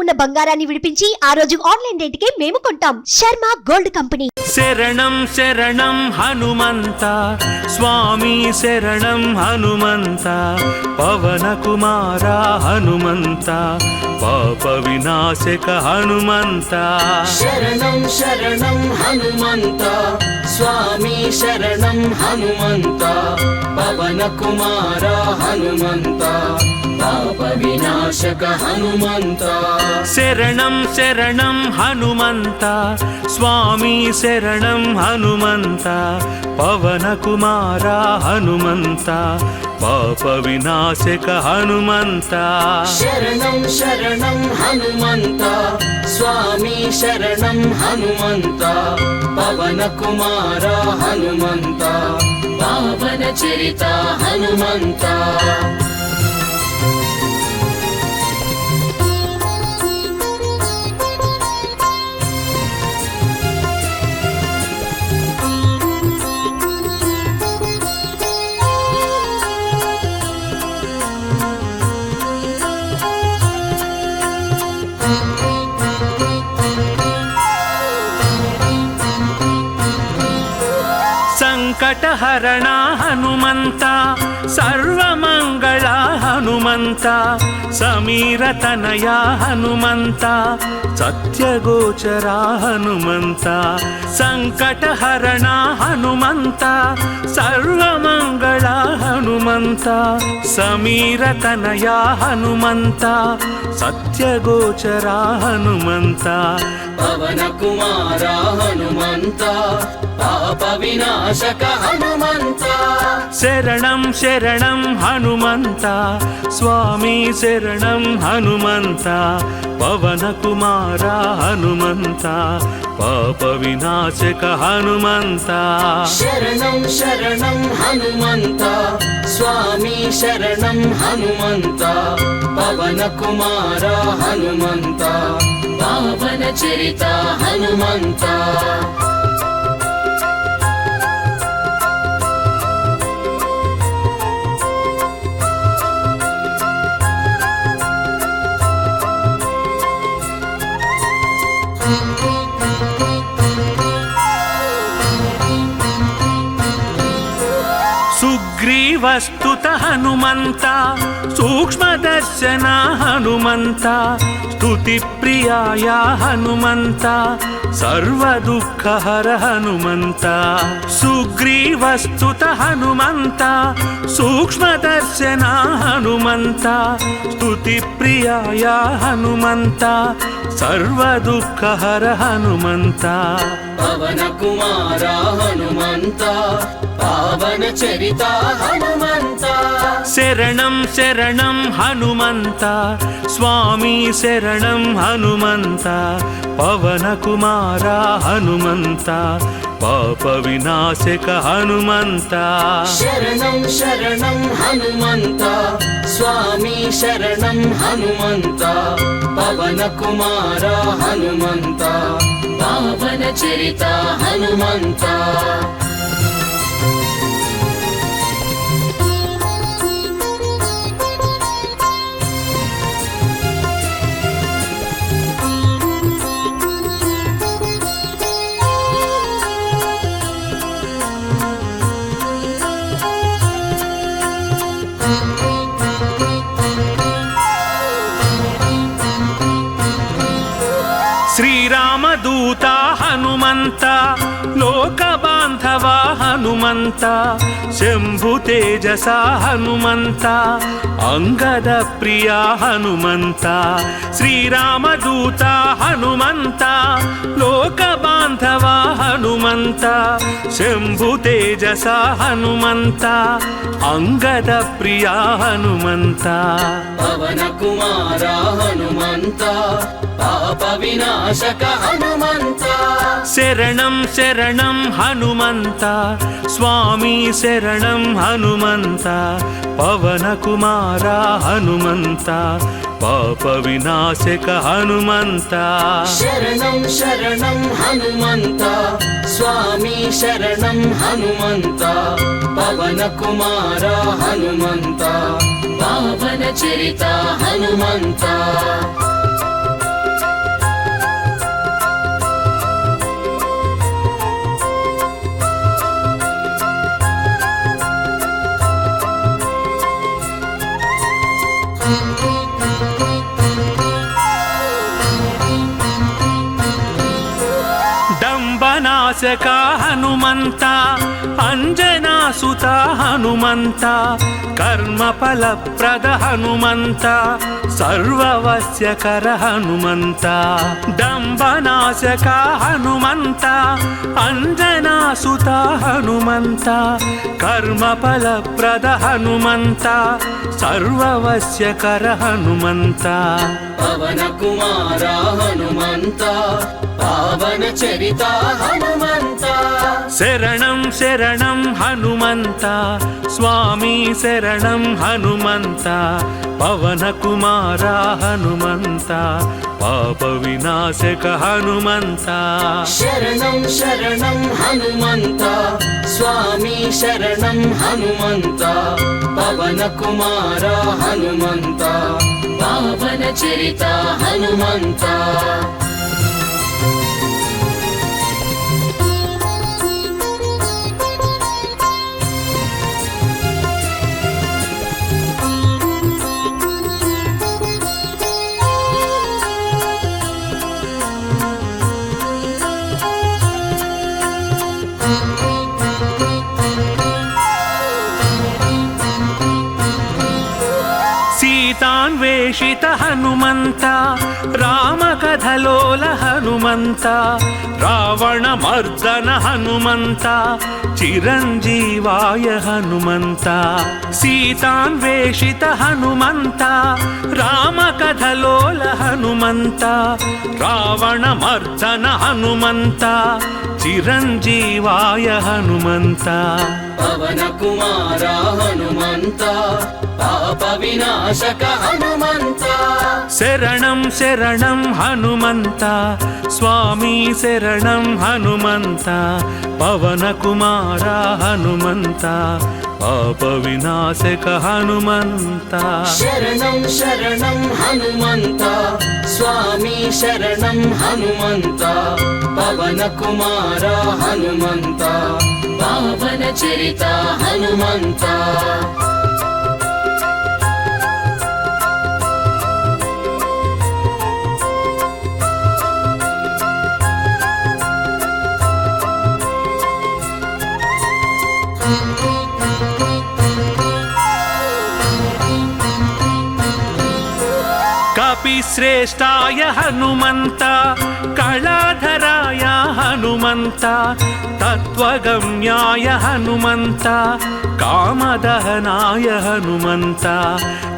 ఉన్న బంగారాన్ని విడిపించి ఆ రోజు ఆన్లైన్ రేటుకే మేము కొంటాం. Sharma gold company. శరణం శరణం హనుమంత స్వామి శరణం హనుమంత పవన కుమార హనుమంత పాప వినాశక హనుమంత. శరణం శరణం హనుమంత స్వామి శరణం హనుమంత పవన కుమార హనుమంత పాప వినాశక హనుమంత. శరణం శరణం హనుమంత స్వామి శరణం హనుమంత పవన కుమార హనుమంత పాప వినాశక హనుమంత. శరణం శరణం హనుమంత స్వామి శరణం హనుమంత పవన కుమార హనుమంత పావన చరిత హనుమంత. సంకటహరణ హనుమంత సర్వమంగళ హనుమంత సమీరతనయ హనుమంత సత్యగోచర హనుమంత. సంకటహరణ హనుమంత సర్వమంగళ హనుమంత సమీరతనయ హనుమంత సత్యగోచర హనుమంత. పవన కుమార హనుమంత పాప వినాశక హనుమంత. శరణం శరణం హనుమంత స్వామి శరణం హనుమంత పవన కుమార హనుమంత పాప వినాశక హనుమంత. శరణం శరణం హనుమంత స్వామి శరణం హనుమంత పవన కుమార హనుమంత పావన చరిత హనుమంత. సుగ్రీవస్తుత హనుమంత సూక్ష్మదర్శన హనుమంత స్తుతి ప్రియాయ హనుమంత సర్వదుఃఖహర హనుమంత. సుగ్రీవస్తుత హనుమంత సూక్ష్మదర్శన హనుమంత స్తుతి ప్రియాయ హనుమంత సర్వదుఃఖహర హనుమంత. పవన కుమార హనుమంత పావన చరిత హనుమంత. శరణం శరణం హనుమంత స్వామి శరణం హనుమంత పవన కుమార హనుమంత పాప వినాశక హనుమంత. శరణం శరణం హనుమంత స్వామి శరణం హనుమంత పవన కుమార హనుమంత పావన చరిత హనుమంత. శ్రీరామదూత హనుమంత లోక బాంధవ హనుమంత శంభు తేజస హనుమంత అంగద ప్రియ హనుమంత. శ్రీరామదూత హనుమంత లోక బాంధవ హనుమంత శంభు తేజస హనుమంత అంగద ప్రియ హనుమంత. పవన కుమార హనుమంత పాప వినాశక హనుమంత. శరణం శరణం హనుమంత స్వామి శరణం హనుమంత పవన కుమార హనుమంత పాప వినాశక హనుమంత. శరణం శరణం హనుమంత స్వామి శరణం హనుమంత పవన కుమార హనుమంత పావన చరిత హనుమంత. ವಿನಾಶಕ ಹನುಮಂತ ಅಂಜನಾಸುತ ಹನುಮಂತ ಕರ್ಮ ಫಲಪ್ರದ ಹನುಮಂತ ಸರ್ವವಶ್ಯಕರ ಹನುಮಂತ ದಂಬನಾಶಕ ಹನುಮಂತ ಅಂಜನಾಸುತ ಹನುಮಂತ ಕರ್ಮ ಫಲಪ್ರದ ಹನುಮಂತ ಸರ್ವವಶ್ಯಕರ ಹನುಮಂತ ಪವನ ಕುಮಾರ ಹನುಮಂತ ಪಾವನ ಚರಿತ ಹನುಮಂತ ಶರಣಂ ಶರಣಂ ಹನುಮಂತ ಸ್ವಾಮಿ ಶರಣಂ ಹನುಮಂತ ಪವನ ಕುಮಾರ ಹನುಮಂತ ಪಾಪ ವಿನಾಶಕ ಹನುಮಂತ ಶರಣಂ ಶರಣಂ ಹನುಮಂತ ಸ್ವಾಮಿ ಶರಣಂ ಹನುಮಂತ ಪವನ ಕುಮಾರ ಹನುಮಂತ ಪಾವನ ಚರಿತ ಹನುಮಂತ ಸೀತಾನ್ವೇಷಿತ ಹನುಮಂತ ರಾಮಕಥಲೋಲ ಹನುಮಂತ ರಾವಣ ಮರ್ದನ ಹನುಮಂತ ಚಿರಂಜೀವಾಯ ಹನುಮಂತ ಸೀತಾನ್ವೇಷಿತ ಹನುಮಂತ ರಾಮಕಥಲೋಲ ಹನುಮಂತ ರಾವಣ ಮರ್ದನ ಹನುಮಂತ ಚಿರಂಜೀವಾಯ ಹನುಮಂತ ಪವನ ಕುಮಾರ ಹನುಮಂತ ಪಾಪ ವಿನಾಶಕ ಹನುಮಂತ ಶರಣಂ ಶರಣಂ ಹನುಮಂತ ಸ್ವಾಮಿ ಶರಣಂ ಹನುಮಂತ ಪವನ ಕುಮಾರ ಹನುಮಂತ ಪಾಪ ವಿನಾಶಕ ಹನುಮಂತ ಶರಣಂ ಶರಣಂ ಹನುಮಂತ ಸ್ವಾಮಿ ಶರಣಂ ಹನುಮಂತ ಪವನ ಕುಮಾರ ಹನುಮಂತ ಪಾವನ ಚರಿತ ಹನುಮಂತ ಕಪಿಶ್ರೇಷ್ಠಾಯ ಹನುಮಂತ ಕಳಾಧರಾಯ ಹನುಮಂತ ತತ್ವಗಮ್ಯಾಯ ಹನುಮಂತ ಕಾಮದಹನಾಯ ಹನುಮಂತ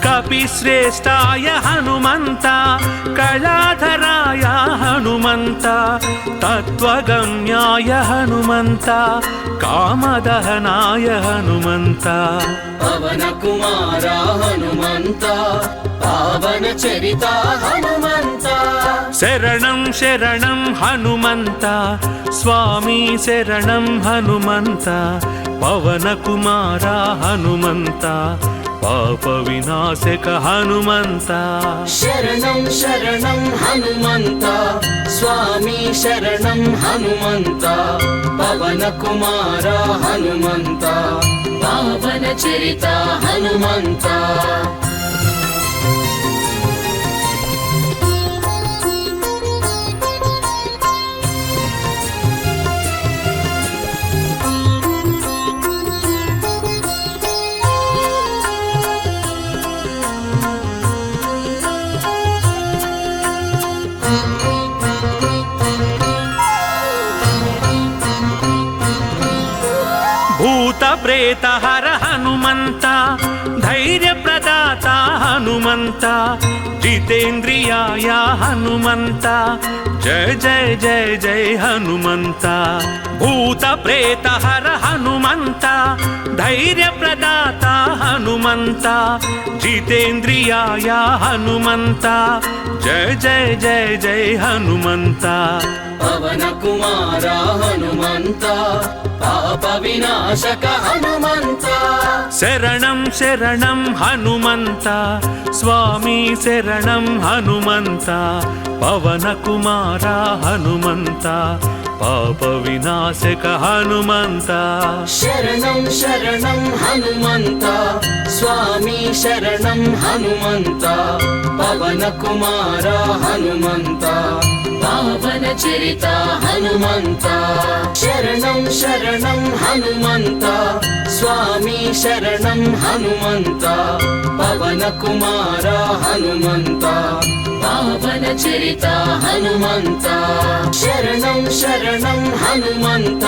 ಕಪಿಶ್ರೇಷ್ಠಾಯ ಹನುಮಂತ ಕಳಾಧರಾಯ ಹನುಮಂತ ತತ್ವಗಮ್ಯಾಯ ಹನುಮಂತ ಕಾಮದಹನಾಯ ಹನುಮಂತ ಪವನ ಕುಮಾರ ಹನುಮಂತ ಪಾವನ ಚರಿತ ಹನುಮಂತ ಶರಣಂ ಶರಣಂ ಹನುಮಂತ ಸ್ವಾಮಿ ಶರಣಂ ಹನುಮಂತ ಪವನ ಕುಮಾರ ಹನುಮಂತ ಪಾಪ ವಿನಾಶಕ ಹನುಮಂತ ಶರಣಂ ಶರಣಂ ಹನುಮಂತ ಸ್ವಾಮಿ ಶರಣಂ ಹನುಮಂತ ಪವನ ಕುಮಾರ ಹನುಮಂತ ಪಾವನ ಚರಿತ ಹನುಮಂತ ಭೂತ ಪ್ರೇತ ಹರ ಹನುಮಂತ ಧೈರ್ಯ ಪ್ರದಾತ ಹನುಮಂತ ಜಿತೇಂದ್ರಿಯಾಯ ಹನುಮಂತ ಜಯ ಜಯ ಜಯ ಜಯ ಹನುಮಂತ ಭೂತ ಪ್ರೇತ ಹರ ಹನುಮಂತ ಧೈರ್ಯ ಪ್ರದಾತ ಹನುಮಂತ ಜಿತೇಂದ್ರಿಯಾಯ ಹನುಮಂತ ಜಯ ಜಯ ಜಯ ಜಯ ಹನುಮಂತ ಪವನ ಕುಮಾರ ಹನುಮಂತ ಪಾಪ ವಿನಾಶಕ ಹನುಮಂತ ಶರಣಂ ಶರಣಂ ಹನುಮಂತ ಸ್ವಾಮಿ ಶರಣಂ ಹನುಮಂತ ಪವನ ಕುಮಾರ ಹನುಮಂತ ಪಾಪ ವಿನಾಶಕ ಹನುಮಂತ ಶರಣಂ ಶರಣಂ ಹನುಮಂತ ಸ್ವಾಮಿ ಶರಣಂ ಹನುಮಂತ ಪವನ ಕುಮಾರ ಹನುಮಂತ పావన చరిత హనుమంత శరణం శరణం హనుమంత స్వామి శరణం హనుమంత పవన కుమార హనుమంత పావన చరిత హనుమంత శరణం శరణం హనుమంత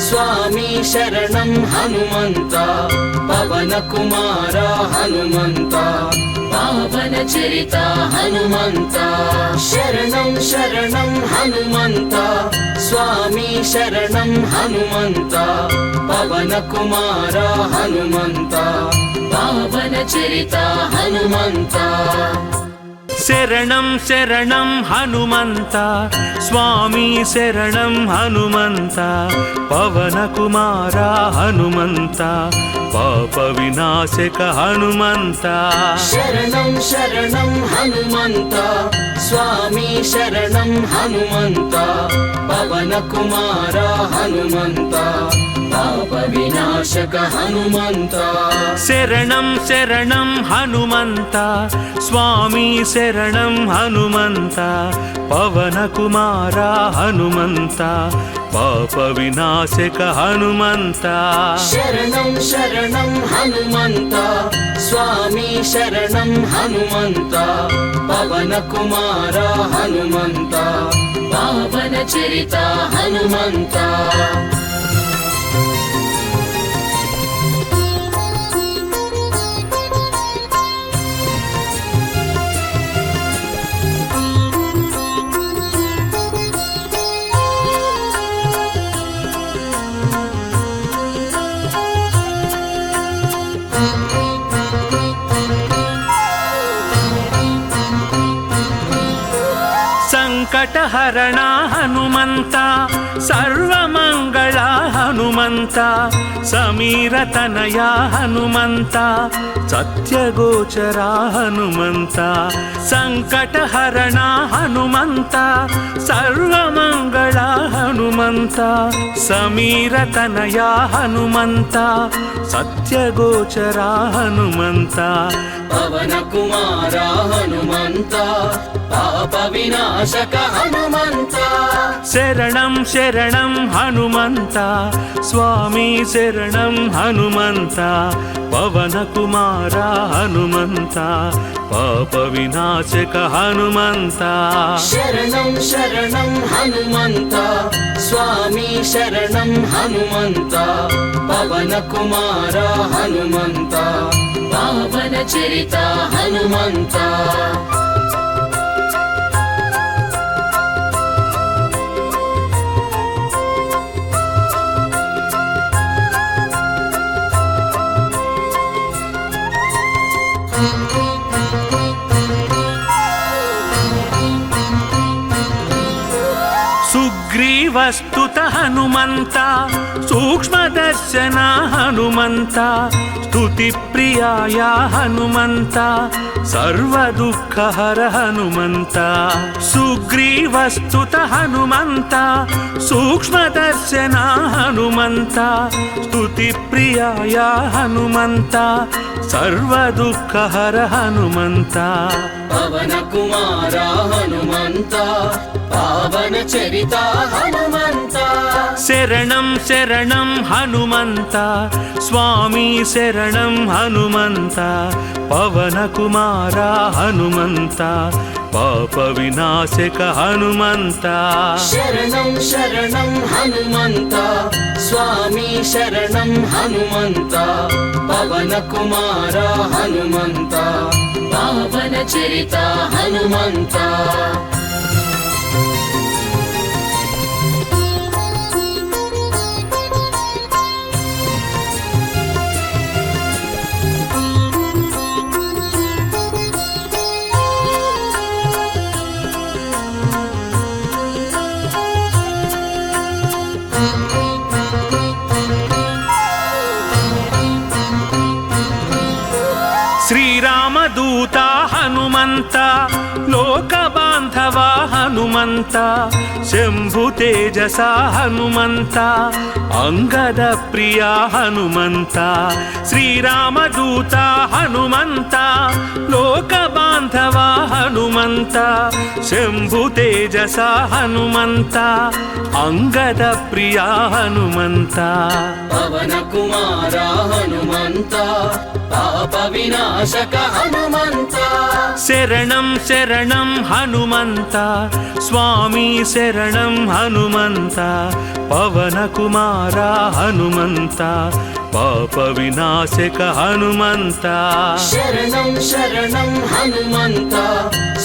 స్వామి శరణం హనుమంత పవన కుమార హనుమంత పావన చరిత హనుమంత శరణం శరణం హనుమంత స్వామి శరణం హనుమంత పవన కుమార హనుమంత పావన చరిత హనుమంత శరణం శరణం హనుమంత స్వామి శరణం హనుమంత పవన కుమార హనుమంత పాప వినాశక హనుమంత శరణం శరణం హనుమంత స్వామి శరణం హనుమంత పవన కుమార హనుమంత పాప వినాశక హనుమంత శరణం శరణం హనుమంత స్వామి శరణం హనుమంత పవన కుమార హనుమంత పాప వినాశక హనుమంత శరణం శరణం హనుమంత స్వామి శరణం హనుమంత పవన కుమార హనుమంత పావన చరిత హనుమంత సంకటహరణ హనుమంత సర్వమంగళ హనుమంత సమీరతనయ హనుమంత సత్యగోచర హనుమంత సంకటహరణ హనుమంత సర్వమంగళ హనుమంత సమీరతనయ హనుమంత సత్యగోచర హనుమంత పవన కుమార హనుమంత పాప వినాశక హనుమంత శరణం శరణం హనుమంత స్వామి శరణం హనుమంత పవన కుమార హనుమంత పాప వినాశక హనుమంత శరణం శరణం హనుమంత స్వామి శరణం హనుమంత పవన కుమార హనుమంత పావన చరిత హనుమంత సుగ్రీవస్తుత హనుమంత సూక్ష్మదర్శన హనుమంత స్తుతి ప్రియాయ హనుమంత సర్వదుఃఖహర హనుమంత సుగ్రీవస్తుత హనుమంత సూక్ష్మదర్శన హనుమంత స్తుతి ప్రియాయ హనుమంత సర్వదుఃఖహర హనుమంత పవన కుమార హనుమంత పావన చరిత హనుమంత శరణం శరణం హనుమంత స్వామి శరణం హనుమంత పవన కుమార హనుమంత పాప వినాశక హనుమంత శరణం శరణం హనుమంత స్వామి శరణం హనుమంత పవన కుమార హనుమంత పావన చరిత హనుమంత శ్రీరామదూత హనుమంత లోక బాంధవ హనుమంత శంభు తేజస హనుమంత అంగద ప్రియ హనుమంత శ్రీరామదూత హనుమంత లోక బాంధవ హనుమంత శంభు తేజస హనుమంత అంగద ప్రియ హనుమంత పవన కుమార హనుమంత పాప వినాశక హనుమంత శరణం శరణం హనుమంత స్వామి శరణం హనుమంత పవన కుమార హనుమంత పాప వినాశక హనుమంత శరణం శరణం హనుమంత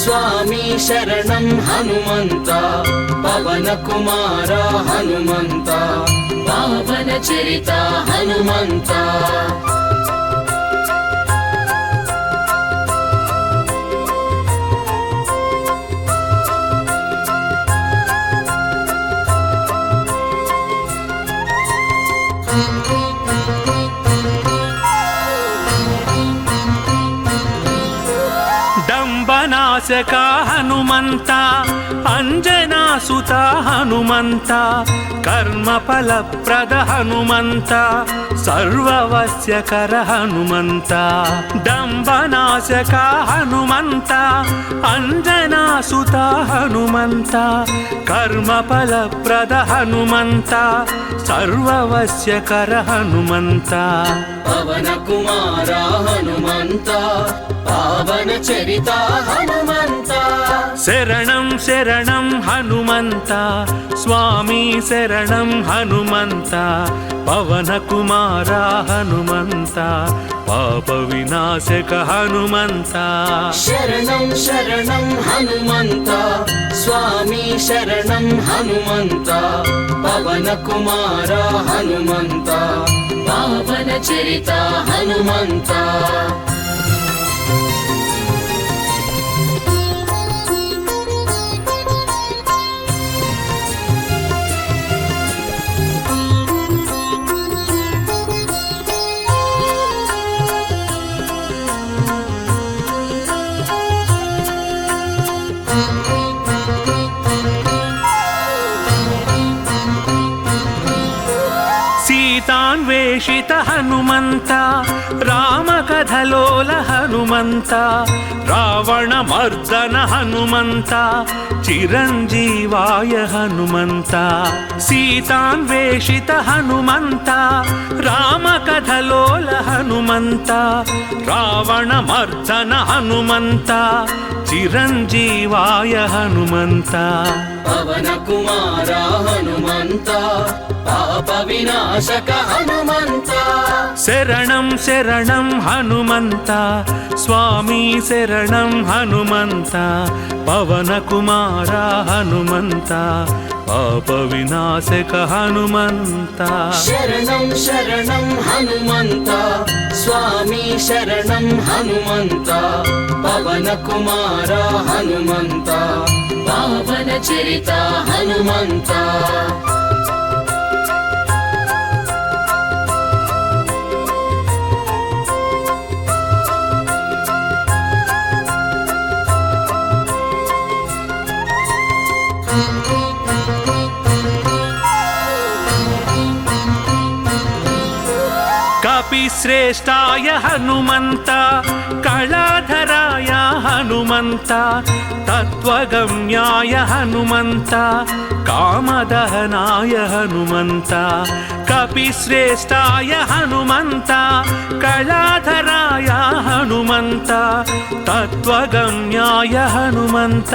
స్వామి శరణం హనుమంత పవన కుమార హనుమంత పావన చరిత హనుమంత డంబనాశక హనుమంత అంజనాసుత హనుమంత కర్మఫలప్రద హనుమంత సర్వవస్యకర హనుమంత డంబనాశక హనుమంత అంజనాసుత హనుమంత కర్మఫలప్రద హనుమంత సర్వవస్యకర హనుమంత పవన కుమార హనుమంత పావన చరిత హనుమంత శరణం శరణం హనుమంత స్వామి శరణం హనుమంత పవన కుమార హనుమంత పాప వినాశక హనుమంత శరణం శరణం హనుమంత స్వామి శరణం హనుమంత పవన కుమార హనుమంత పావన చరిత హనుమంత సీతాన్వేషిత హనుమంత రామకథలోల హనుమంత రావణమర్దన హనుమంత చిరంజీవాయ హనుమంత సీతాన్వేషిత హనుమంత రామకథలోల హనుమంత రావణమర్దన హనుమంత చిరంజీవాయ హనుమంత పవన కుమార హనుమంత పాప వినాశక హనుమంత శరణం శరణం హనుమంత స్వామి శరణం హనుమంత పవన కుమార హనుమంత పాప వినాశక హనుమంత శరణం శరణం హనుమంత స్వామి శరణం హనుమంత పవన కుమార హనుమంత పావన చరిత హనుమంత కపిశ్రేష్టాయ హనుమంత కళాధరాయ హనుమంత తత్వగమ్యాయ హనుమంత కామదహనాయ హనుమంత కపిశ్రేష్టాయ హనుమంత కళాధరాయ హనుమంత తత్వగమ్యాయ హనుమంత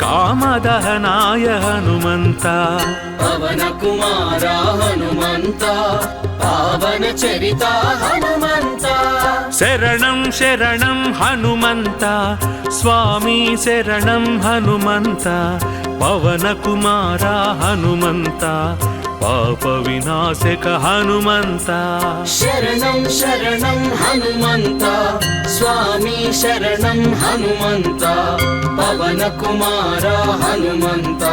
కామదహనాయ హనుమంత పవన కుమార హనుమంత పావన చరిత హనుమంత శరణం శరణం హనుమంత స్వామి శరణం హనుమంత పవన కుమార హనుమంత పాప వినాశక హనుమంత శరణం శరణం హనుమంత స్వామి శరణం హనుమంత పవన కుమార హనుమంత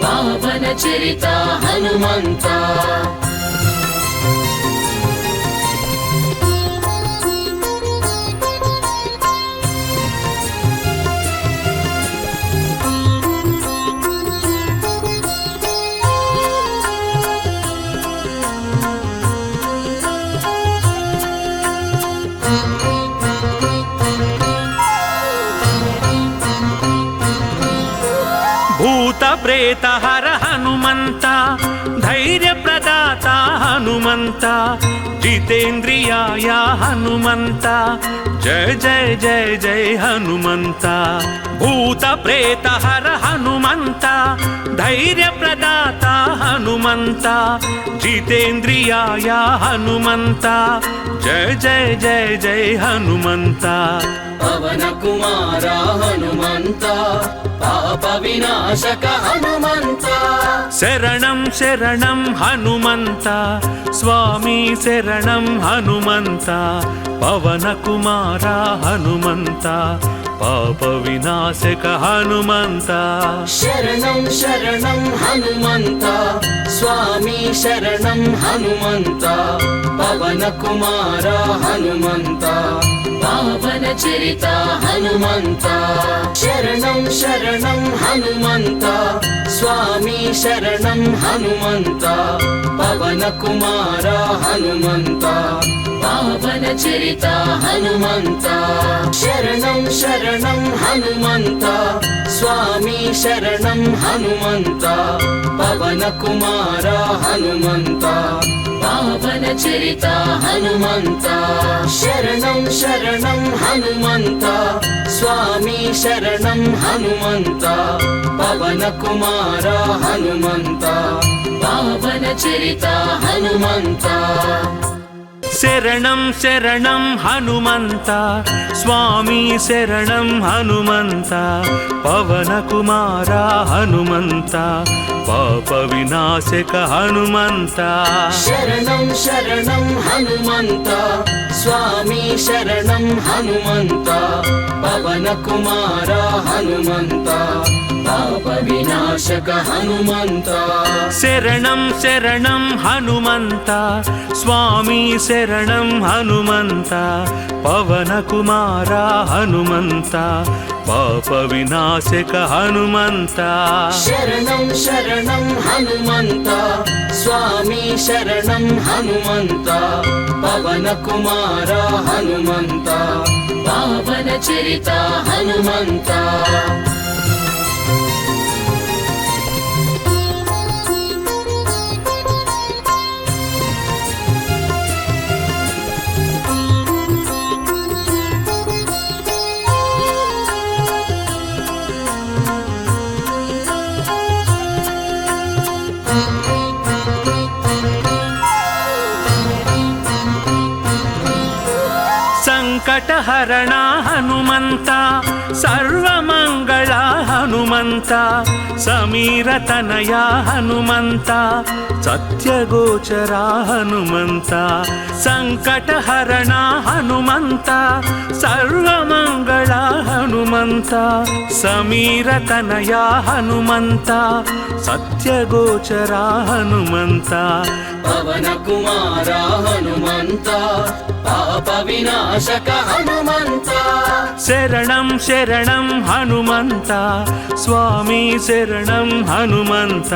పావన చరిత హనుమంత प्रेतहर हनुमंत धैर्य प्रदाता हनुमंत जितेन्द्रियाय हनुमंत जय जय जय जय हनुमंत भूत प्रेतहर हनुमंत धैर्य प्रदाता हनुमंत जितेन्द्रियाय हनुमंत जय जय जय जय हनुमंत पवन कुमार हनुमंत पाप विनाशक हनुमंत शरणं शरणं हनुमंत स्वामी शरणं हनुमंत पवन कुमार हनुमंत पाप विनाशक हनुमंत शरणं शरणं हनुमंत स्वामी शरणं हनुमंत पवन कुमार हनुमंत पावन चरिता हनुमंत शरणं शरणं हनुमंत स्वामी शरणं हनुमंत पवन कुमार हनुमंत पावन चरिता हनुमंत शरणं शरणं हनुमंत स्वामी शरणं हनुमंत पवन कुमार हनुमंत पावन चरिता हनुमंत शरणं शरणं हनुमंत स्वामी शरणं हनुमंत पवन कुमार हनुमंत पावन चरिता हनुमंत शरणं शरणं हनुमंत स्वामी शरणं हनुमंत पवन कुमार हनुमंत पाप विनाशक हनुमंत शरणं शरणं हनुमंत स्वामी शरणं हनुमंत पवन कुमार हनुमंत पाप विनाशक हनुमंत शरणं शरणं हनुमंत स्वामी शरणं हनुमंत पवन कुमार हनुमंत पाप विनाशक हनुमंत शरणं शरणं हनुमंत स्वामी शरणं हनुमंत पवन कुमार हनुमंत पावन चरिता हनुमंत संकटहरणा हनुमंत सर्वमंगला हनुमंत समीरतनया हनुमंत सत्यगोचरा हनुमंत संकटहरणा हनुमंत सर्वमंगला हनुमंत समीरतनया हनुमंत सत्यगोचरा हनुमंत पवन कुमार हनुमंत पाप विनाशक हनुमंत शरणं शरणं हनुमंत स्वामी शरणं हनुमंत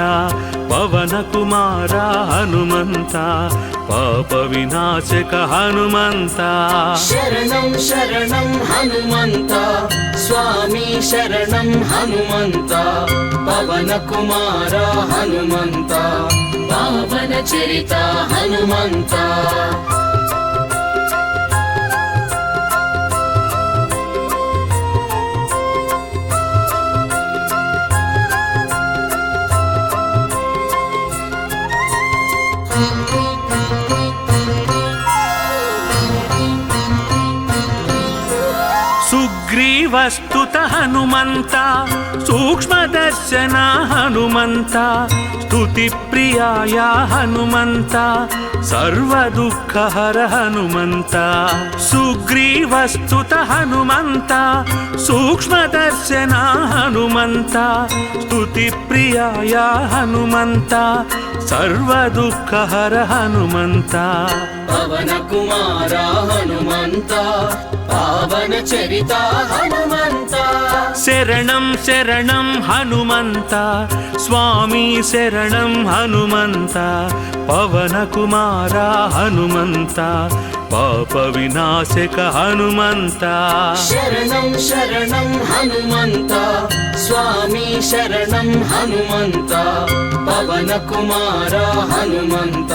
पवन कुमार हनुमंत पाप विनाशक हनुमंत शरणं शरणं हनुमंत स्वामी शरणं हनुमंत पवन कुमार हनुमंत पावन चरिता हनुमंत सुग्रीवस्तुत हनुमंत सूक्ष्मदर्शन हनुमंत स्तुतिप्रियाय हनुमंत सर्वदुःखहर हनुमंत सुग्रीवस्तुत हनुमंत सूक्ष्मदर्शन हनुमंत स्तुतिप्रियाय हनुमंत सर्वदुःखहर हनुमंत पवन कुमार हनुमंत पावन चरिता हनुमंत शरणं शरणं हनुमंत स्वामी शरणं हनुमंत पवन कुमार హనుమంత పాప వినాశక హనుమంత శరణం శరణం హనుమంత స్వామి శరణం హనుమంత పవన కుమార హనుమంత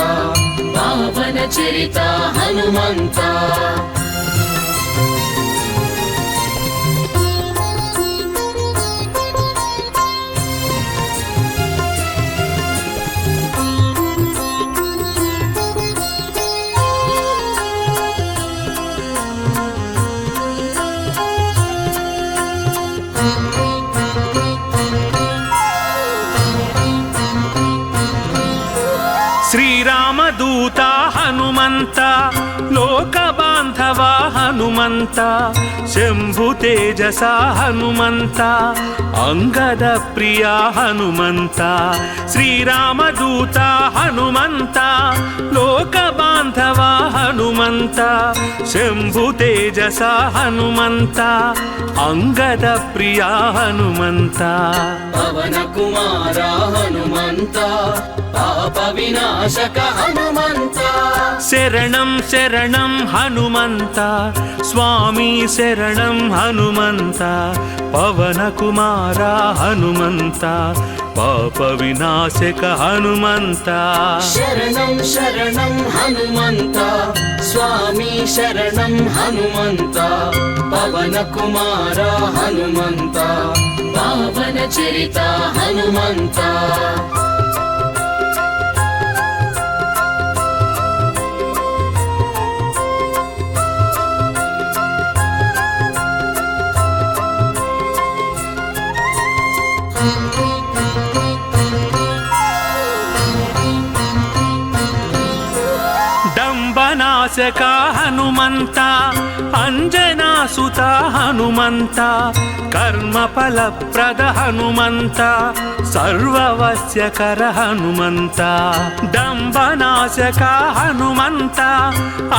పావన చరిత హనుమంత శ్రీరామదూత హనుమంత లోక బాంధవ హనుమంత శంభు తేజస హనుమంత అంగద ప్రియ హనుమంత శ్రీరామదూత హనుమంత లోక బాంధవ హనుమంత శంభు తేజస హనుమంత అంగద ప్రియ హనుమంత పవన కుమార హనుమంత పాప వినాశక హనుమంత శరణం శరణం హనుమంత స్వామి శరణం హనుమంత పవన కుమార హనుమంత పాప వినాశక హనుమంత శరణం శరణం హనుమంత స్వామి శరణం హనుమంత పవన కుమార హనుమంత పావన చరిత హనుమంత డంబనాశక హనుమంత అంజనాసుత హనుమంత కర్మఫలప్రద హనుమంత సర్వవస్యకర హనుమంత డంబనాశక హనుమంత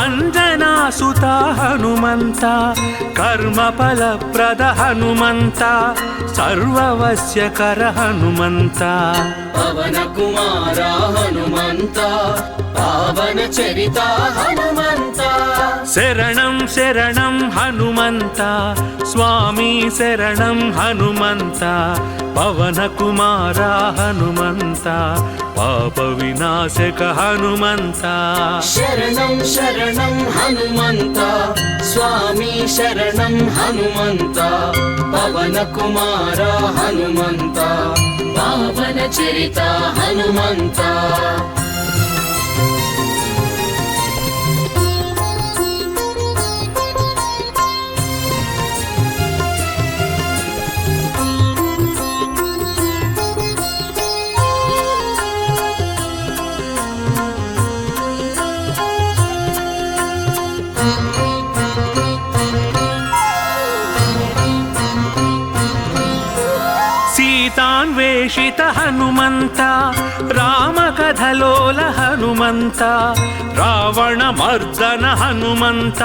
అంజనాసుత హనుమంత కర్మఫలప్రద హనుమంత సర్వవస్యకర హనుమంత పవన కుమార హనుమంత పావన చరిత హనుమంత శరణం శరణం హనుమంత స్వామి శరణం హనుమంత పవన కుమార హనుమంత పాప వినాశక హనుమంత శరణం శరణం హనుమంత స్వామి శరణం హనుమంత పవన కుమార హనుమంత పావన చరిత హనుమంత సీతాన్వేషిత హనుమంత రామకథలోల హనుమంత రావణమర్దన హనుమంత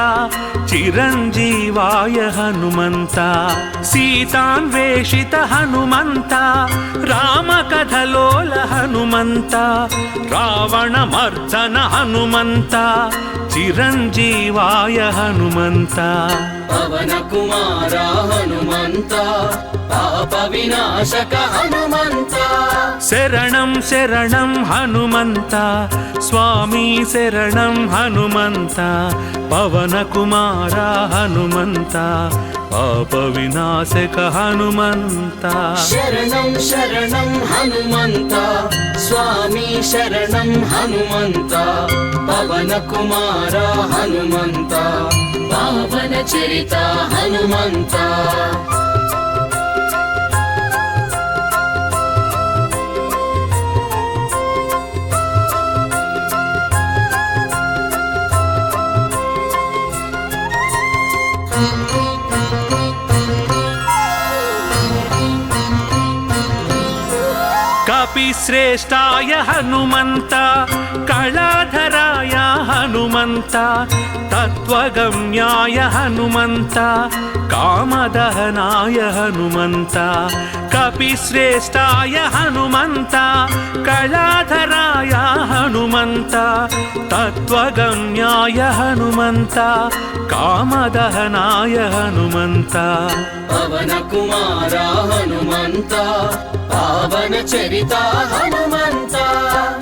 చిరంజీవాయ హనుమంత సీతాన్వేషిత హనుమంత రామకథలోల హనుమంత రావణమర్దన హనుమంత చిరంజీవాయ హనుమంత పవన కుమార హనుమంత పాప వినాశక హనుమంత శరణం శరణం హనుమంత స్వామి శరణం హనుమంత పవన కుమార హనుమంత పాప వినాశక హనుమంత శరణం శరణం హనుమంత స్వామి శరణం హనుమంత పవన కుమార హనుమంత పావన చరిత హనుమంత కపిశ్రేష్టాయ హనుమంత కళాధరాయ హనుమంత తత్వగమ్యాయ హనుమంత కామదహనాయ హనుమంత కపిశ్రేష్టాయ హనుమంత కళాధరాయ హనుమంత తత్వగమ్యాయ హనుమంత కామదహనాయ హనుమంత పవన కుమార హనుమంత పావన చరిత హనుమంత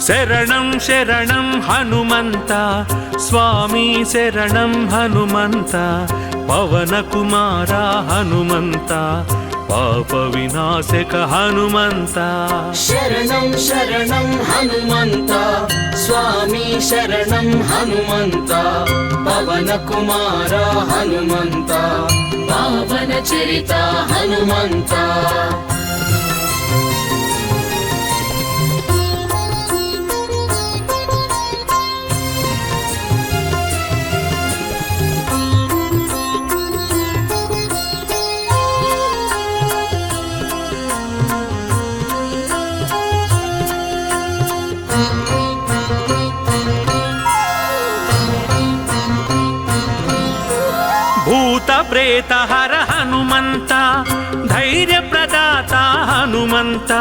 శరణం శరణం హనుమంత స్వామి శరణం హనుమంత పవన కుమార హనుమంత పాప వినాశక హనుమంత శరణం శరణం హనుమంత స్వామి శరణం హనుమంత పవన కుమార హనుమంత పావన చరిత హనుమంత భూత ప్రేత హర హనుమంత ధైర్య ప్రదాత హనుమంత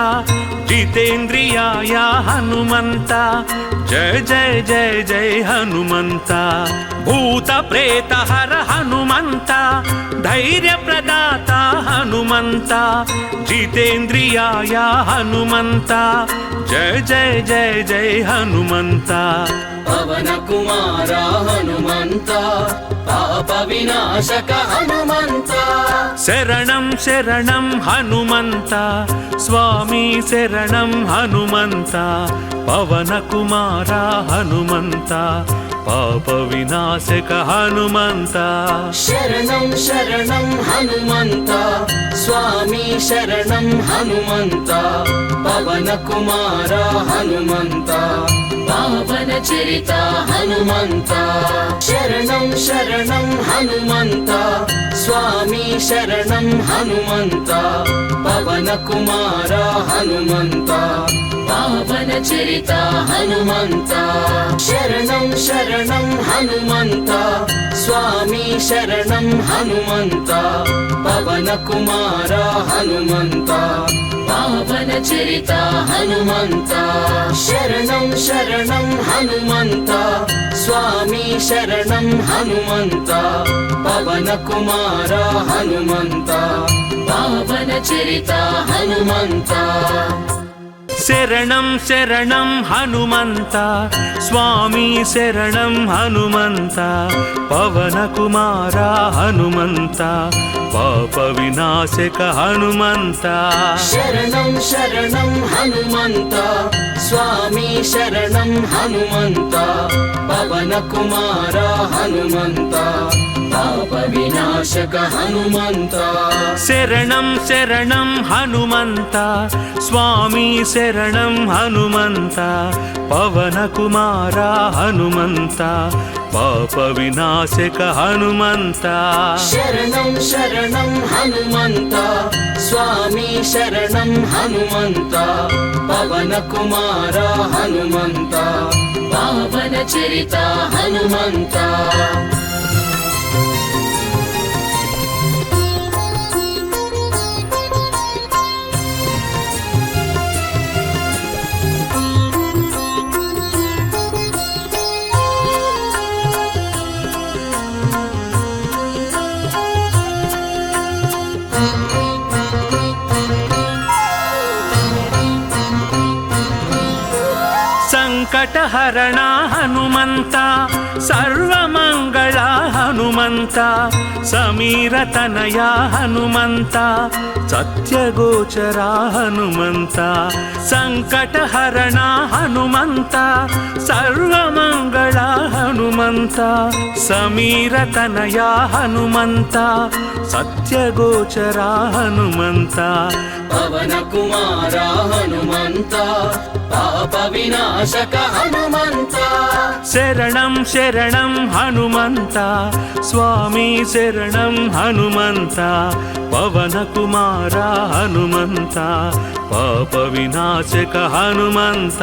జితేంద్రియాయ హనుమంత జయ జయ జయ జయ హనుమంత భూత ప్రేత హర హనుమంత ధైర్య ప్రదాత హనుమంత జితేంద్రియాయ హనుమంత జయ జయ జయ జయ హనుమంత పవన కుమార హనుమంత పాప వినాశక హనుమంత శరణం శరణం హనుమంత స్వామి శరణం హనుమంత పవన కుమార హనుమంత పాప వినాశక హనుమంత శరణం శరణం హనుమంత స్వామి శరణం హనుమంత పవన కుమార హనుమంత పావన చరిత హనుమంత శరణం శరణం హనుమంత స్వామి శరణం హనుమంత పవన కుమార హనుమంత పావన చరిత హనుమంత శరణం శరణం హనుమంత స్వామి శరణం హనుమంత పవన కుమార హనుమంత పావన చరిత హనుమంత శరణం శరణం హనుమంత స్వామి శరణం హనుమంత పవన కుమార హనుమంత పావన చరిత హనుమంత శరణం శరణం హనుమంత స్వామి శరణం హనుమంత పవన కుమార హనుమంత పాప వినాశక హనుమంత శరణం శరణం హనుమంత స్వామి శరణం హనుమంత పవన కుమార హనుమంత పాప వినాశక హనుమంత శరణం శరణం హనుమంత స్వామి శరణం హనుమంత పవన కుమార హనుమంత పాప వినాశక హనుమంత శరణం శరణం హనుమంత స్వామి శరణం హనుమంత పవన కుమార హనుమంత పావన చరిత హనుమంత సంకటహరణ హనుమంత సర్వమంగళ హనుమంత సమీరతనయ హనుమంత సత్యగోచర హనుమంత సంకటహరణ హనుమంత సర్వమంగళ హనుమంత సమీరతనయ హనుమంత సత్యగోచర హనుమంత పవన కుమార హనుమంత పాప వినాశక హనుమంత శరణం శరణం హనుమంత స్వామి శరణం హనుమంత పవన కుమార హనుమంత పాప వినాశక హనుమంత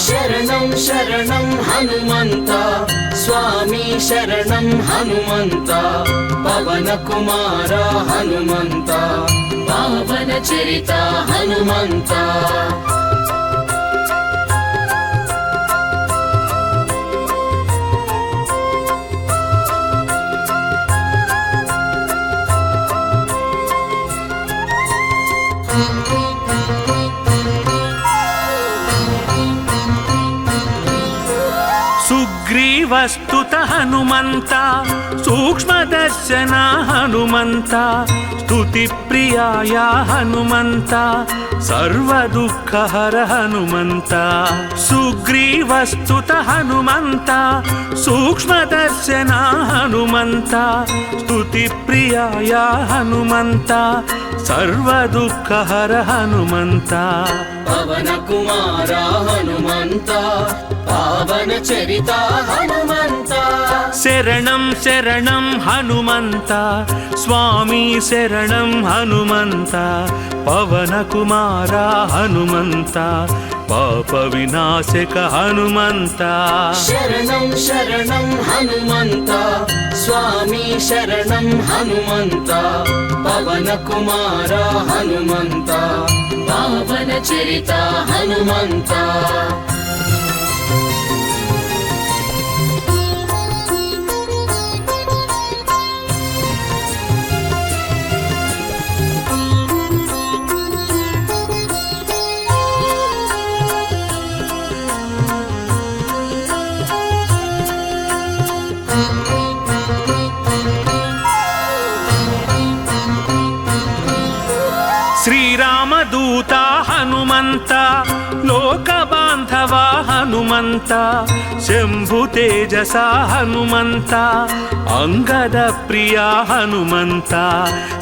శరణం శరణం హనుమంత స్వామి శరణం హనుమంత పవన కుమార హనుమంత పావన చరిత హనుమంత సుగ్రీవస్తుత హనుమంత సూక్ష్మదర్శన హనుమంత స్తుతి ప్రియాయ హనుమంత సర్వదుఃఖహర హనుమంత సుగ్రీవస్తుత హనుమంత సూక్ష్మదర్శన హనుమంత స్తుతి ప్రియాయ హనుమంత సర్వదుఃఖహర హనుమంత పవన కుమార హనుమంత పావన చరిత హనుమంత శరణం శరణం హనుమంత స్వామి శరణం హనుమంత పవన కుమార హనుమంత పాప వినాశక హనుమంత శరణం శరణం హనుమంత స్వామి శరణం హనుమంత పవన కుమార హనుమంత పావన చరిత హనుమంత శ్రీరామదూత హనుమంత లోక బాంధవ హనుమంత శంభు తేజస హనుమంత అంగద ప్రియ హనుమంత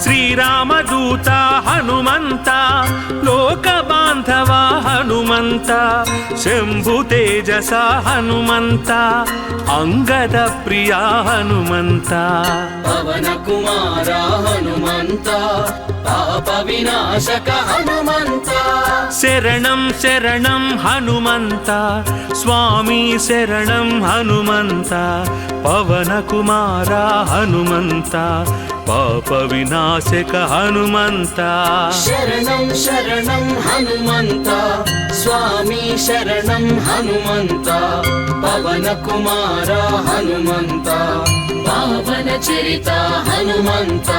శ్రీరామదూత హనుమంత లోక బాంధవ హనుమంత శంభు తేజస హనుమంత అంగద ప్రియ హనుమంత పవన కుమార హనుమంత పాప వినాశక హనుమంత శరణం శరణం హనుమంత స్వామి శరణం హనుమంత పవన కుమార హనుమంత పాప వినాశక హనుమంత శరణం శరణం హనుమంత స్వామి శరణం హనుమంత పవన కుమార హనుమంత పావన చరిత హనుమంత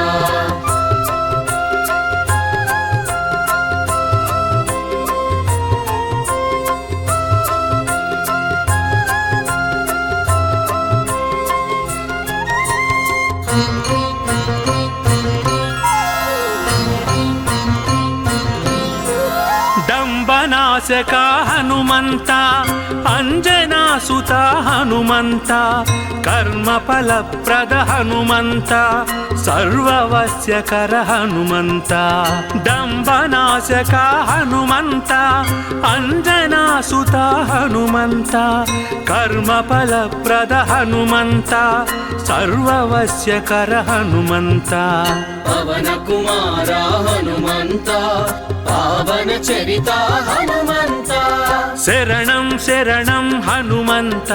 డంబనాశక హనుమంత అంజనాసుత హనుమంత కర్మఫలప్రద హనుమంత సర్వవశ్యకర హనుమంత డంబనాశక హనుమంత అంజనాసుత హనుమంత కర్మఫలప్రద హనుమంత సర్వవశ్యకర హనుమంత పవన కుమార హనుమంత పావన చరిత హనుమంత శరణం శరణం హనుమంత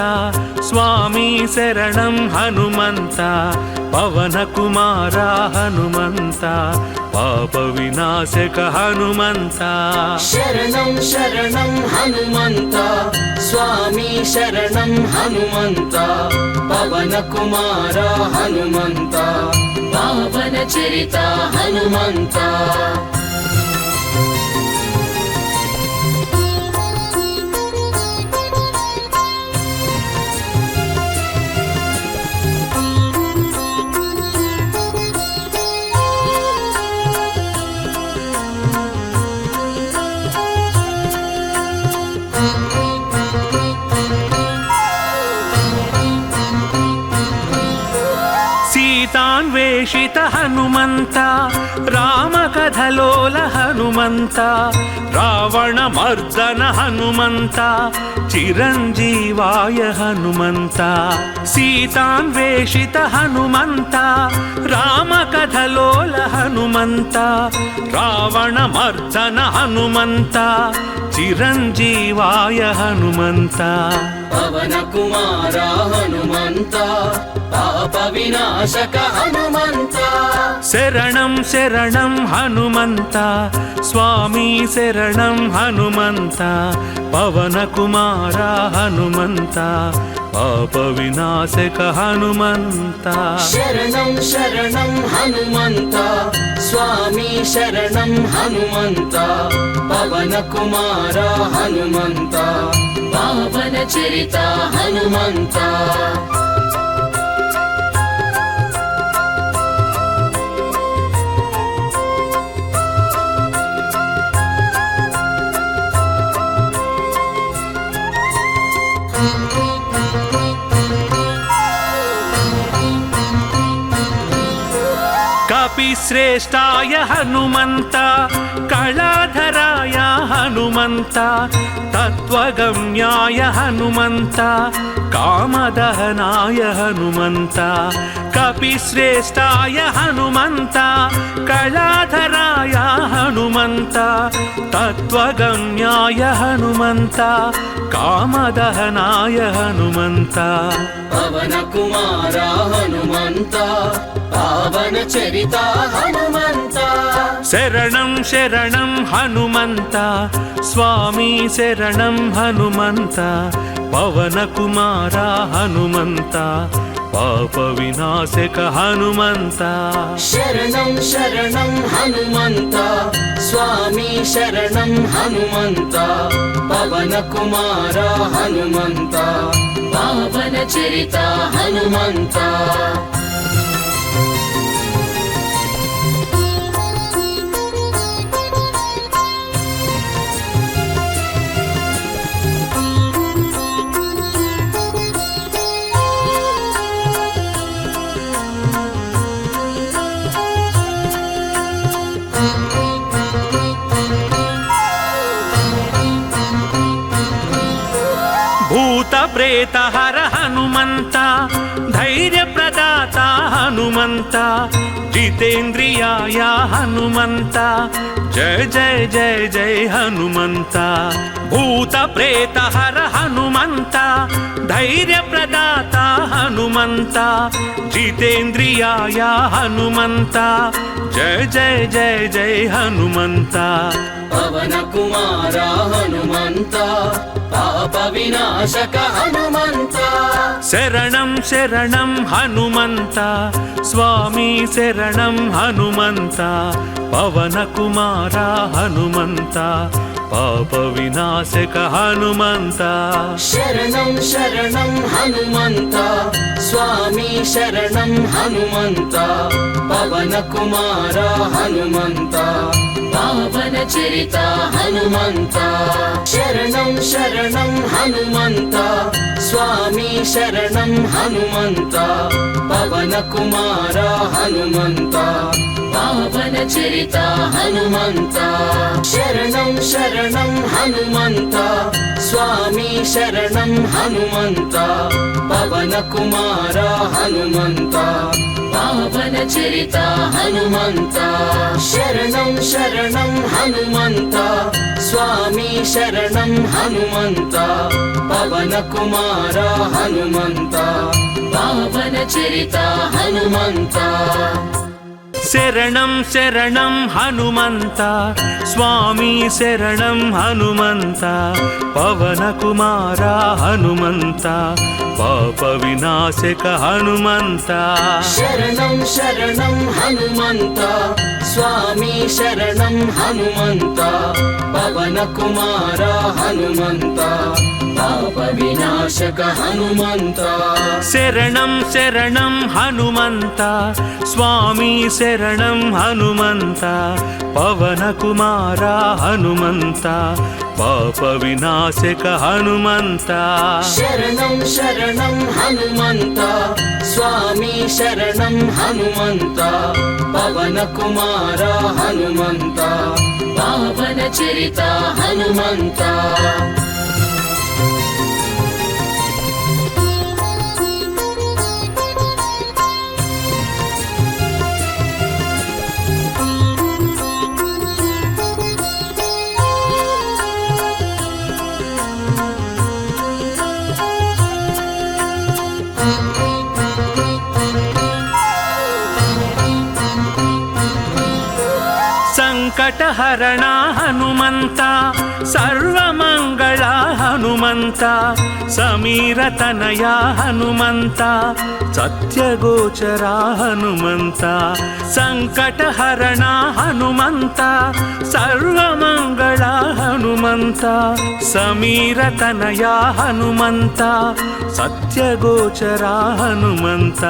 స్వామి శరణం హనుమంత పవన కుమార హనుమంత పాప వినాశక హనుమంత శరణం శరణం హనుమంత స్వామి శరణం హనుమంత పవన కుమార హనుమంత పావన చరిత హనుమంత సీతాన్వేషిత హనుమంత రామకథలోల హనుమంత రావణ రావణమర్దన హనుమంత చిరంజీవాయ హనుమంత సీతాన్వేషిత హనుమంత రామకథలోల హనుమంత రావణమర్దన హనుమంత చిరంజీవాయ హనుమంత పవన కుమార హనుమంత పాప వినాశక హనుమంత శరణం శరణం హనుమంత స్వామి శరణం హనుమంత పవన కుమార హనుమంత పాప వినాశక హనుమంత శరణం శరణం హనుమంత స్వామి శరణం హనుమంత పవన కుమార హనుమంత పావన చరిత హనుమంత కపిశ్రేష్టాయ హనుమంత కళాధరాయ హనుమంత తత్వగమ్యాయ హనుమంత కామదహనాయ హనుమంత కపిశ్రేష్టాయ హనుమంత కళాధరాయ హనుమంత తత్వగమ్యాయ హనుమంత కామదహనాయ హనుమంత పవన కుమార హనుమంత పావన చరిత హనుమంత శరణం శరణం హనుమంత స్వామి శరణం హనుమంత పవన కుమార హనుమంత పాప వినాశక హనుమంత శరణం శరణం హనుమంత స్వామి శరణం హనుమంత పవన కుమార హనుమంత పావన చరిత హనుమంత భూత ప్రేత హర హనుమంత ధైర్య ప్రదాత హనుమంత జితేంద్రియాయ హనుమంత జయ జయ జయ జయ హనుమంత భూత ప్రేత హర హనుమంత ధైర్య ప్రదాత హనుమంత జితేంద్రియాయ హనుమంత జయ జయ జయ జయ హనుమంత పవన కుమార హనుమంత పాప వినాశక హనుమంత శరణం శరణం హనుమంత స్వామి శరణం హనుమంత పవన కుమార హనుమంత పాప వినాశక హనుమంత శరణం శరణం హనుమంత స్వామి శరణం హనుమంత పవన కుమార హనుమంత పావన చరిత హనుమంత శరణం శరణం హనుమంత స్వామి శరణం హనుమంత పవన కుమార హనుమంత పావన చరిత హనుమంత శరణం శరణం హనుమంత స్వామి శరణం హనుమంత పవన కుమార హనుమంత పావన చరిత హనుమంత శరణం శరణం హనుమంత స్వామి శరణం హనుమంత పవన కుమార హనుమంత పావన చరిత హనుమంత శరణం శరణం హనుమంత స్వామి శరణం హనుమంత పవన కుమార హనుమంత పాప వినాశక హనుమంత శరణం శరణం హనుమంత స్వామి శరణం హనుమంత పవన కుమార హనుమంత పాప వినాశక హనుమంత శరణం శరణం హనుమంత స్వామి శరణం హనుమంత పవన కుమార హనుమంత పాప వినాశక హనుమంత శరణం శరణం హనుమంత స్వామి శరణం హనుమంత పవన కుమార హనుమంత पावन चरिता हनुमन्ता ಸಂಕಟಹರಣ ಹನುಮಂತ ಸರ್ವಮಂಗಳ ಹನುಮಂತ ಸಮೀರತನಯ ಹನುಮಂತ ಸತ್ಯಗೋಚರ ಹನುಮಂತ ಸಂಕಟಹರಣ ಹನುಮಂತ ಸರ್ವಮಂಗಳ ಹನುಮಂತ ಸಮೀರತನಯ ಹನುಮಂತ ಸತ್ಯಗೋಚರ ಹನುಮಂತ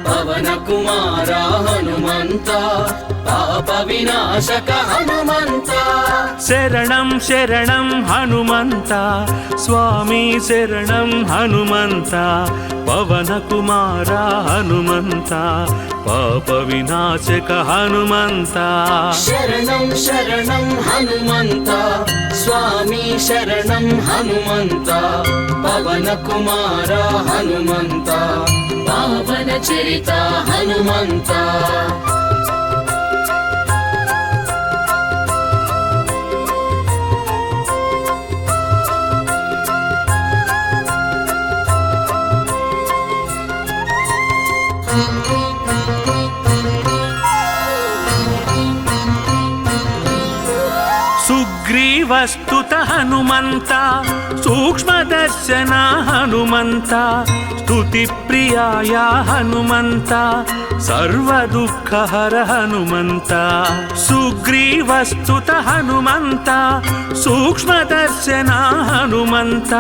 पवन कुमार हनुमन्ता पाप विनाशक हनुमन्ता शरणं शरणं हनुमन्त स्वामी शरणं हनुमन्त पवन कुमार हनुमन्त पाप विनाशक हनुमन्त शरणं शरणं हनुमन्ता स्वामी शरणं हनुमन्ता पवन कुमार हनुमन्ता पावन चरिता हनुमन्ता सुग्रीवस्तुत हनुमन्त सूक्ष्मदर्शन हनुमन्त स्तुतिप्रियाय हनुमन्त सर्वदुःखहर हनुमन्त सुग्रीवस्तुत हनुमन्त सूक्ष्मदर्शन हनुमन्त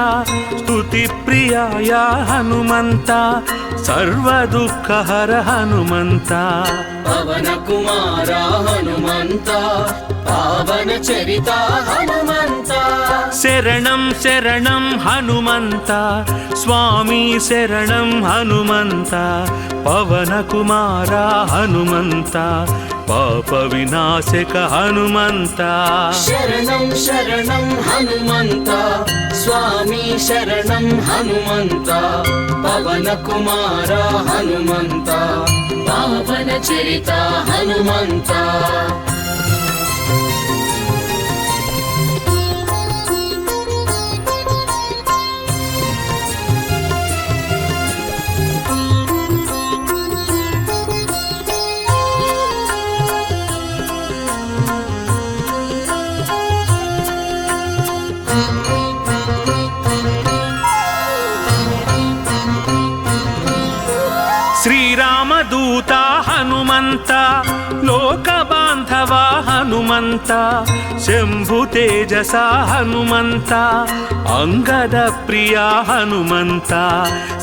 स्तुतिप्रियाय हनुमन्त सर्वदुःखहर हनुमन्त पवन कुमार हनुमन्ता पावन चरिता हनुमन्ता शरणं शरणं हनुमन्त स्वामी शरणं हनुमन्त पवन कुमार हनुमन्त पाप विनाशक हनुमन्त शरणं शरणं हनुमन्ता स्वामी शरणं हनुमन्ता पवन कुमार हनुमन्ता पावन चरिता हनुमन्ता श्रीरामदूत हनुमन्त लोकबान्धव हनुमन्त शम्भुतेजस हनुमन्त अंगदप्रिया हनुमन्त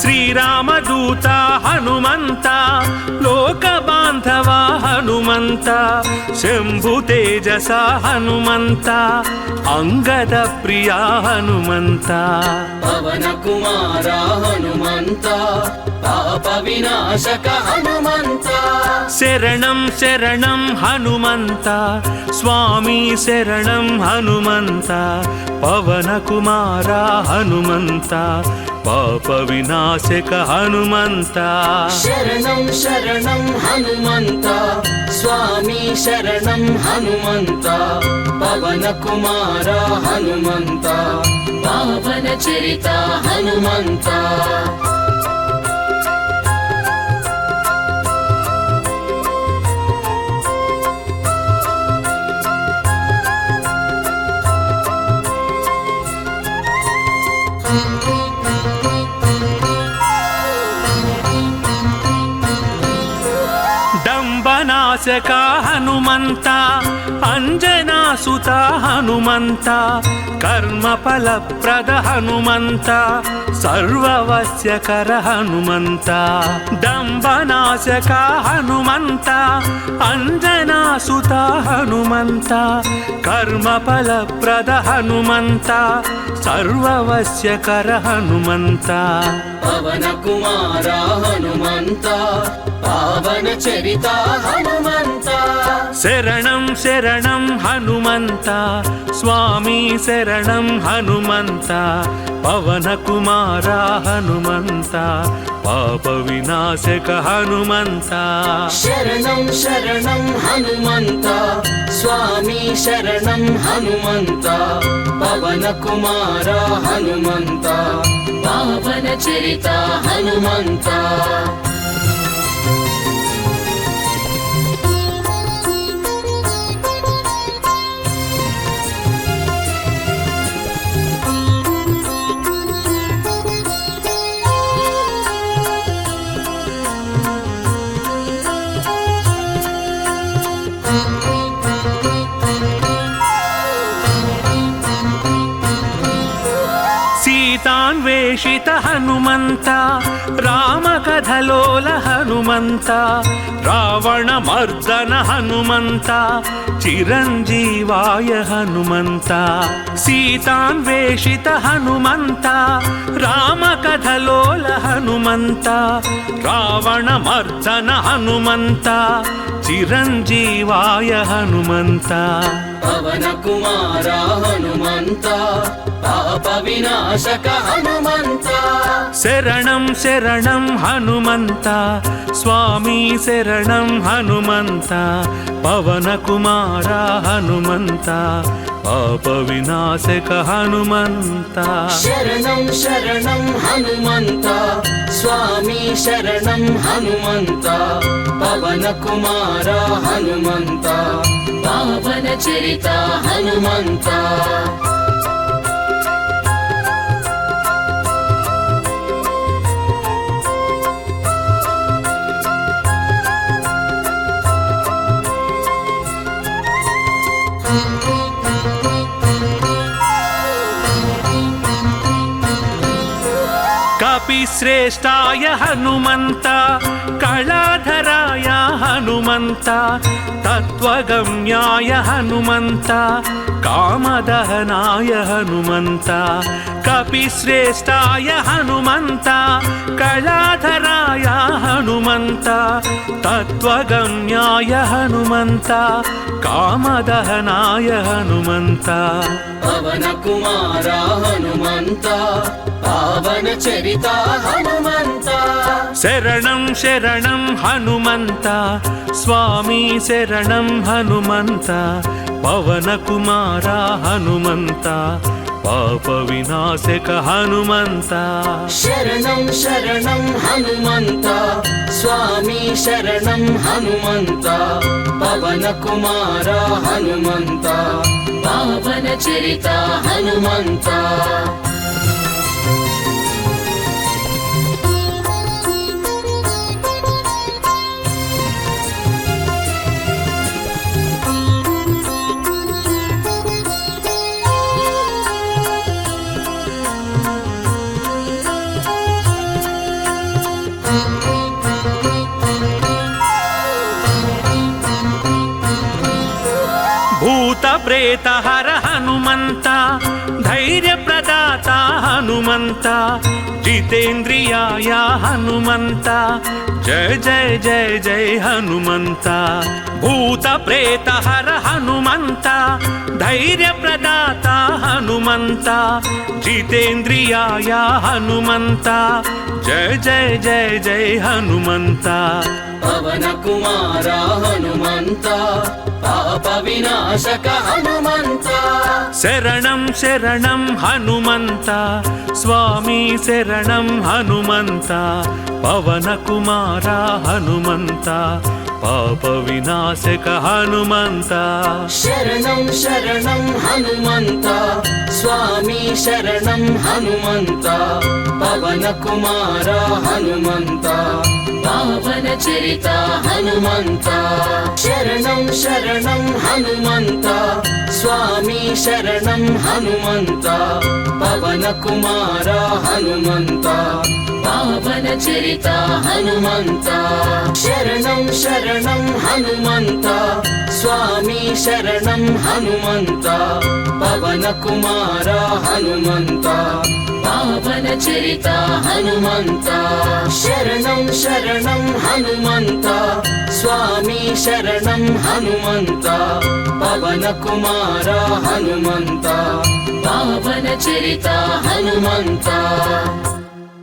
श्रीरामदूत हनुमन्त लोकबान्धव हनुमन्त शम्भुतेजस हनुमन्त अंगदप्रिया हनुमन्त पवन कुमार हनुमन्ता पाप विनाशक हनुमन्ता शरणं शरणं हनुमन्त स्वामी शरणं हनुमन्त पवन कुमार हनुमन्त पाप विनाशक हनुमन्त शरणं शरणं हनुमन्ता स्वामी शरणं हनुमन्ता पवन कुमार हनुमन्ता पावन चरिता हनुमन्ता डम्बनाशक हनुमन्त अंजनासुत हनुमन्त कर्मफलप्रद हनुमन्त सर्ववश्यकर हनुमन्त डम्बनाशक हनुमन्त अंजनासुत हनुमन्त कर्मफलप्रद हनुमन्त सर्ववश्यकर हनुमन्त पवन कुमार हनुमन्ता పావన చరిత హనుమంత శరణం శరణం హనుమంత స్వామి శరణం హనుమంత పవన కుమార హనుమంత పాప వినాశక హనుమంత శరణం శరణం హనుమంత స్వామి శరణం హనుమంత పవన కుమార హనుమంత పావన చరిత హనుమంత సీతాన్వేషిత హనుమంత రామకథలోల హనుమంత రావణ మర్దన హనుమంత చిరంజీవాయ హనుమంత సీతాన్వేషిత హనుమంత రామకథలోల హనుమంత రావణ మర్దన హనుమంత చిరంజీవాయ హనుమంత పవన కుమార హనుమంత పాప వినాశక హనుమంత శరణం శరణం హనుమంత స్వామి శరణం హనుమంత పవన కుమార హనుమంత పాప వినాశక హనుమంత శరణం శరణం హనుమంత స్వామి శరణం హనుమంత పవన కుమార హనుమంత పావన చరిత హనుమంత కపిశ్రేష్టాయ హనుమంత కళాధరాయ హనుమంత తత్వగమ్యాయ హనుమంత కామదహనాయ హనుమంత కపిశ్రేష్టాయ హనుమంత కళాధరాయ హనుమంత తత్వగమ్యాయ హనుమంత కామదహనాయ హనుమంత పవన కుమార హనుమంత పావన చరిత హనుమంత శరణం శరణం హనుమంత స్వామి శరణం హనుమంత పవన కుమార హనుమంత పాప వినాశక హనుమంత శరణం శరణం హనుమంత స్వామి శరణం హనుమంత పవన కుమార హనుమంత పావన చరిత హనుమంత భూత ప్రేత హర హనుమంత ధైర్య ప్రదాత హనుమంత జితేంద్రియాయ హనుమంత జయ జయ జయ జయ హనుమంత భూత ప్రేత హర హనుమంత ధైర్య ప్రదాత హనుమంత జితేంద్రియాయ హనుమంత జయ జయ జయ జయ హనుమంత పవన కుమార హనుమంత పాప వినాశక హనుమంత శరణం శరణం హనుమంత స్వామి శరణం హనుమంత పవన కుమార హనుమంత పాప వినాశక హనుమంత శరణం శరణం హనుమంత స్వామి శరణం హనుమంత పవన కుమార హనుమంత పావన చరిత హనుమంత శరణం శరణం హనుమంత స్వామి శరణం హనుమంత పవన కుమార హనుమంత పావన చరిత హనుమంత శరణం శరణం హనుమంత స్వామి శరణం హనుమంత పవన కుమార హనుమంత పావన చరిత హనుమంత శరణం శరణం హనుమంత స్వామి శరణం హనుమంత పవన కుమార హనుమంత పావన చరిత హనుమంత